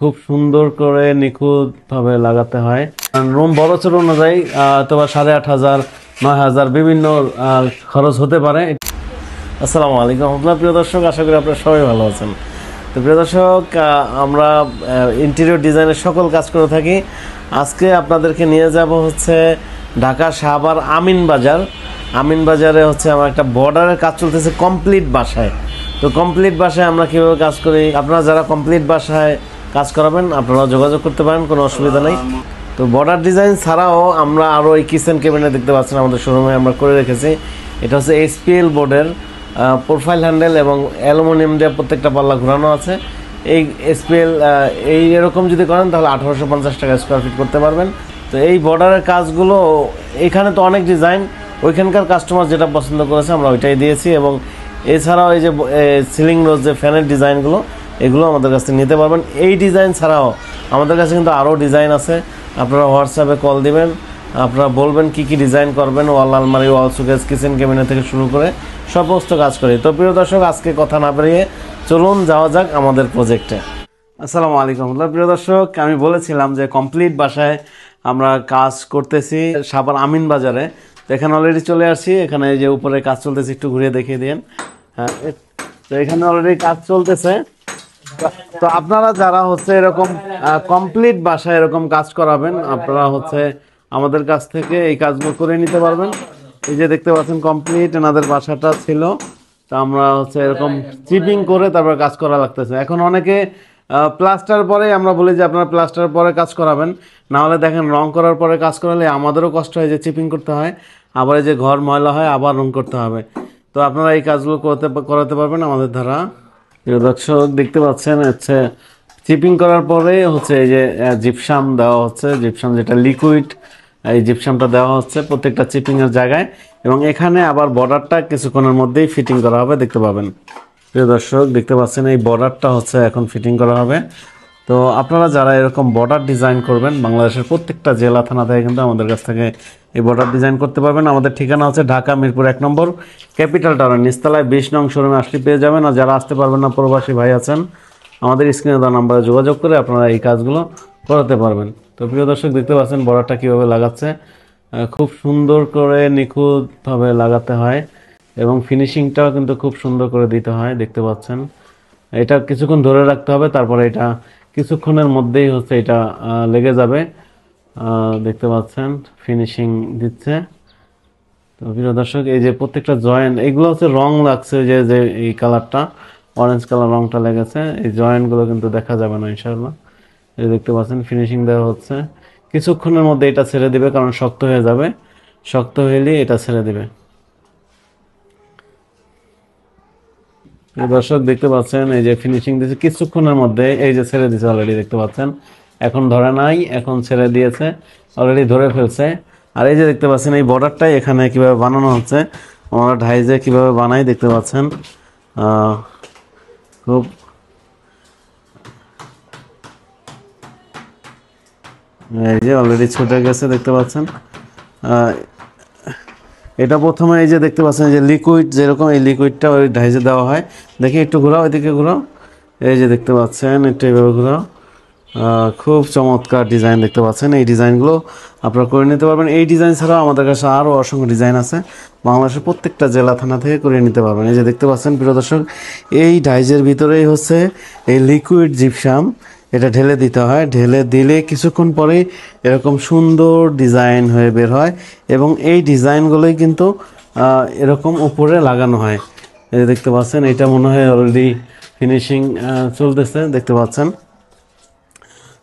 খুব সুন্দর করে নিখুঁতভাবে লাগাতে হয়। রুম বড় ছোট অনুযায়ী অথবা 8,500 9,000 বিভিন্ন খরচ হতে পারে। আসসালামু আলাইকুম রহমতুল্লাহ। প্রিয় দর্শক, আশা করি আপনারা সবাই ভালো আছেন। তো প্রিয় দর্শক, আমরা ইন্টেরিয়র ডিজাইনের সকল কাজ করে থাকি। আজকে আপনাদেরকে নিয়ে যাব হচ্ছে ঢাকা সাভার আমিন বাজার। আমিন বাজারে হচ্ছে আমার একটা বর্ডারের কাজ চলতেছে কমপ্লিট বাসায়। তো কমপ্লিট বাসায় আমরা কীভাবে কাজ করি, আপনারা যারা কমপ্লিট বাসায় কাজ করাবেন আপনারা যোগাযোগ করতে পারেন, কোনো অসুবিধা নেই। তো বর্ডার ডিজাইন ছাড়াও আমরা আরও এই কিচেন ক্যাবিনেট দেখতে পাচ্ছেন আমাদের শোরুমে আমরা করে রেখেছি। এটা হচ্ছে SPL বোর্ডের প্রোফাইল হ্যান্ডেল এবং অ্যালুমিনিয়াম দিয়ে প্রত্যেকটা পাল্লা ঘোরানো আছে। এই SPL এই এরকম যদি করেন তাহলে 1850 টাকা স্কোয়ার ফিট করতে পারবেন। তো এই বর্ডারের কাজগুলো এখানে তো অনেক ডিজাইন, ওইখানকার কাস্টমার যেটা পছন্দ করেছে আমরা ওইটাই দিয়েছি। এবং এছাড়াও এই যে সিলিং রোজ যে ফ্যানের ডিজাইনগুলো, এগুলো আমাদের কাছ থেকে নিতে পারবেন। এই ডিজাইন ছাড়াও আমাদের কাছে কিন্তু আরও ডিজাইন আছে। আপনারা হোয়াটসঅ্যাপে কল দিবেন, আপনারা বলবেন কি কি ডিজাইন করবেন। ওয়াল আলমারি, ওয়াল সুকেস, কিচেন ক্যাবিনেট থেকে শুরু করে সমস্ত কাজ করি। তো প্রিয় দর্শক, আজকে কথা না বেরিয়ে চলুন যাওয়া যাক আমাদের প্রজেক্টে। আসসালামু আলাইকুম প্রিয় দর্শক, আমি বলেছিলাম যে কমপ্লিট বাসায় আমরা কাজ করতেছি সাভার আমিন বাজারে। তো এখানে অলরেডি চলে আসছি। এখানে যে উপরে কাজ চলতেছে, একটু ঘুরিয়ে দেখিয়ে দিন। হ্যাঁ, তো এখানে অলরেডি কাজ চলতেছে। তো আপনারা যারা হচ্ছে এরকম কমপ্লিট বাসায় এরকম কাজ করাবেন, আপনারা হচ্ছে আমাদের কাছ থেকে এই কাজগুলো করে নিতে পারবেন। এই যে দেখতে পাচ্ছেন কমপ্লিট এনাদের বাসাটা ছিল। তা আমরা হচ্ছে এরকম চিপিং করে তারপর কাজ করা লাগতেছে। এখন অনেকে প্লাস্টার পরে আমরা বলি যে আপনারা প্লাস্টার পরে কাজ করাবেন, না হলে দেখেন রং করার পরে কাজ করালে আমাদেরও কষ্ট হয়, যে চিপিং করতে হয়, আবার এই যে ঘর ময়লা হয় আবার রং করতে হবে। তো আপনারা এই কাজগুলো করাতে পারবেন আমাদের দ্বারা। প্রিয় দর্শক, দেখতে পাচ্ছেন হচ্ছে চিপিং করার পরে হচ্ছে এই যে জিপসাম দেওয়া হচ্ছে, জিপসাম যেটা লিকুইড, এই জিপসামটা দেওয়া হচ্ছে প্রত্যেকটা চিপিংয়ের জায়গায়। এবং এখানে আবার বর্ডারটা কিছুক্ষণের মধ্যেই ফিটিং করা হবে, দেখতে পাবেন। প্রিয় দর্শক, দেখতে পাচ্ছেন এই বর্ডারটা হচ্ছে এখন ফিটিং করা হবে। তো আপনারা যারা এরকম বর্ডার ডিজাইন করবেন, বাংলাদেশের প্রত্যেকটা জেলা থানা থেকে কিন্তু আমাদের কাছ থেকে এই বর্ডার ডিজাইন করতে পারবেন। আমাদের ঠিকানা হচ্ছে ঢাকা মিরপুর 1 নম্বর ক্যাপিটাল টাওয়ার নিচতলায় 20 নং শোরুমে আসলে পেয়ে যাবেন। আর যারা আসতে পারবেন না, প্রবাসী ভাই আছেন, আমাদের স্ক্রিনে দেওয়া নাম্বারে যোগাযোগ করে আপনারা এই কাজগুলো করাতে পারবেন। তো প্রিয় দর্শক, দেখতে পাচ্ছেন বর্ডারটা কীভাবে লাগাচ্ছে। খুব সুন্দর করে নিখুঁতভাবে লাগাতে হয় এবং ফিনিশিংটাও কিন্তু খুব সুন্দর করে দিতে হয়, দেখতে পাচ্ছেন। এটা কিছুক্ষণ ধরে রাখতে হবে, তারপরে এটা কিছুক্ষণের মধ্যেই হচ্ছে এটা লেগে যাবে। দেখতে পাচ্ছেন ফিনিশিং দিচ্ছে। তো প্রিয় দর্শক, এই যে প্রত্যেকটা জয়েন্ট, এগুলো হচ্ছে রং লাগছে, যে যে এই কালারটা অরেঞ্জ কালার রংটা লেগেছে, এই জয়েন্টগুলো কিন্তু দেখা যাবে না ইনশাআল্লাহ। এই দেখতে পাচ্ছেন ফিনিশিং দেওয়া হচ্ছে। কিছুক্ষণের মধ্যে এটা ছেড়ে দিবে, কারণ শক্ত হয়ে যাবে, শক্ত হইলেই এটা ছেড়ে দিবে। দর্শক, দেখতে পাচ্ছেন এই যে ফিনিশিং দিয়েছে কিছুক্ষণের মধ্যে, এই যে ছেড়ে দিয়েছে অলরেডি, দেখতে পাচ্ছেন। এখন ধরে নাই, এখন ছেড়ে দিয়েছে, অলরেডি ধরে ফেলছে। আর এই যে দেখতে পাচ্ছেন এই বর্ডারটাই এখানে কিভাবে বানানো হচ্ছে, আমরা ঢাইজে কিভাবে বানাই দেখতে পাচ্ছেন। খুব এই যে অলরেডি ছুটে গেছে, দেখতে পাচ্ছেন। এটা প্রথমে এই যে দেখতে পাচ্ছেন যে লিকুইড, যেরকম এই লিকুইডটা ওই ঢাইজে দেওয়া হয়। দেখি একটু ঘোরাও, এদিকে ঘোরাও। এই যে দেখতে পাচ্ছেন, একটু এভাবে ঘোরাও। খুব চমৎকার ডিজাইন দেখতে পাচ্ছেন। এই ডিজাইনগুলো আপনারা করে নিতে পারবেন। এই ডিজাইন ছাড়াও আমাদের কাছে আরও অসংখ্য ডিজাইন আছে, বাংলাদেশের প্রত্যেকটা জেলা থানা থেকে করে নিতে পারবেন। এই যে দেখতে পাচ্ছেন প্রিয় দর্শক, এই ডাইজের ভিতরেই হচ্ছে এই লিকুইড জিপসাম, এটা ঢেলে দিতে হয়। ঢেলে দিলে কিছুক্ষণ পরেই এরকম সুন্দর ডিজাইন হয়ে বের হয়। এবং এই ডিজাইনগুলোই কিন্তু এরকম উপরে লাগানো হয়। এই যে দেখতে পাচ্ছেন, এটা মনে হয় অলরেডি ফিনিশিং চলতেছে, দেখতে পাচ্ছেন।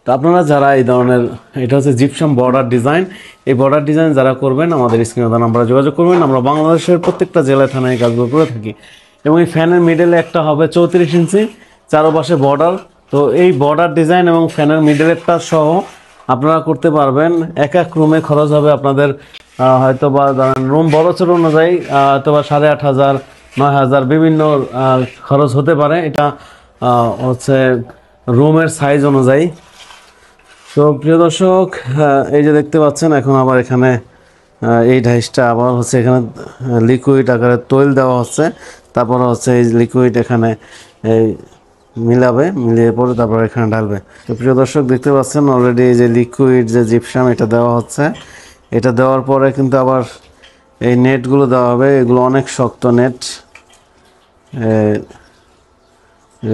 তো আপনারা যারা এই ধরনের, এটা হচ্ছে জিপসাম বর্ডার ডিজাইন, এই বর্ডার ডিজাইন যারা করবেন আমাদের স্ক্রিনে দেওয়া নাম্বারে যোগাযোগ করবেন। আমরা বাংলাদেশের প্রত্যেকটা জেলায় থানায় এই কাজগুলো করে থাকি। এবং এই ফ্যানের মিডলে একটা হবে 34 ইঞ্চি চারপাশে বর্ডার। তো এই বর্ডার ডিজাইন এবং ফ্যানের মিডলেরটা সহ আপনারা করতে পারবেন। এক এক রুমে খরচ হবে আপনাদের হয়তো বা ধরেন রুম বড় ছোট অনুযায়ী হয়তো বা 8,500 9,000 বিভিন্ন খরচ হতে পারে। এটা হচ্ছে রুমের সাইজ অনুযায়ী। তো প্রিয় দর্শক, এই যে দেখতে পাচ্ছেন এখন আবার এখানে এই ডাইসটা আবার হচ্ছে এখানে লিকুইড আকারে তৈল দেওয়া হচ্ছে। তারপরে হচ্ছে এই লিকুইড এখানে এই মিলাবে, মিলিয়ে পরে তারপর এখানে ঢালবে। তো প্রিয় দর্শক দেখতে পাচ্ছেন অলরেডি এই যে লিকুইড যে জিপসাম এটা দেওয়া হচ্ছে। এটা দেওয়ার পরে কিন্তু আবার এই নেটগুলো দেওয়া হবে, এগুলো অনেক শক্ত নেট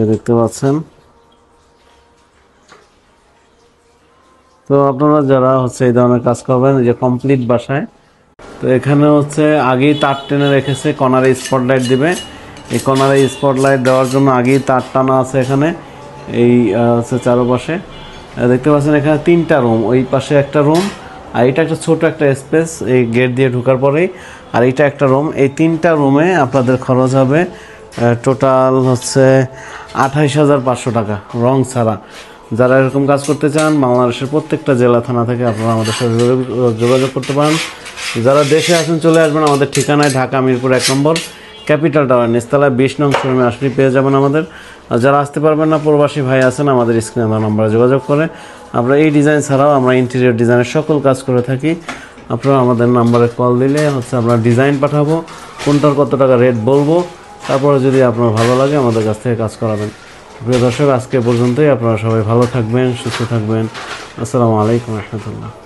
দেখতে পাচ্ছেন। তো আপনারা যারা হচ্ছে এই ধরনের কাজ করবেন যে কমপ্লিট বাসায়, তো এখানে হচ্ছে আগেই তার টেনে রেখেছে, কর্নারে স্পটলাইট দিবে। এই কর্নারে স্পটলাইট দেওয়ার জন্য আগেই তার টানা আছে এখানে, এই হচ্ছে চারপাশে দেখতে পাচ্ছেন। এখানে 3টা রুম, ওই পাশে একটা রুম, আর এটা একটা ছোট একটা স্পেস এই গেট দিয়ে ঢোকার পরেই, আর এটা একটা রুম। এই 3টা রুমে আপনাদের খরচ হবে টোটাল হচ্ছে 28,500 টাকা রং ছাড়া। যারা এরকম কাজ করতে চান বাংলাদেশের প্রত্যেকটা জেলা থানা থেকে আপনারা আমাদের সাথে যোগাযোগ করতে পারেন। যারা দেশে আছেন চলে আসবেন আমাদের ঠিকানায়, ঢাকা মিরপুর 1 নম্বর ক্যাপিটাল টাওয়ার নিচতলায় 20 নং শোরুমে আসলে পেয়ে যাবেন আমাদের। আর যারা আসতে পারবেন না, প্রবাসী ভাই আছেন, আমাদের স্ক্রিনে দেওয়া নম্বরে যোগাযোগ করে আমরা এই ডিজাইন ছাড়াও আমরা ইন্টেরিয়র ডিজাইনের সকল কাজ করে থাকি। আপনারা আমাদের নাম্বারে কল দিলে হচ্ছে আমরা ডিজাইন পাঠাবো, কোনটার কত টাকা রেট বলবো, তারপরে যদি আপনার ভালো লাগে আমাদের কাছ থেকে কাজ করাবেন। প্রিয় দর্শক আজকে পর্যন্তই, আপনারা সবাই ভালো থাকবেন, সুস্থ থাকবেন। আসসালামু আলাইকুম রহমতুল্লাহ।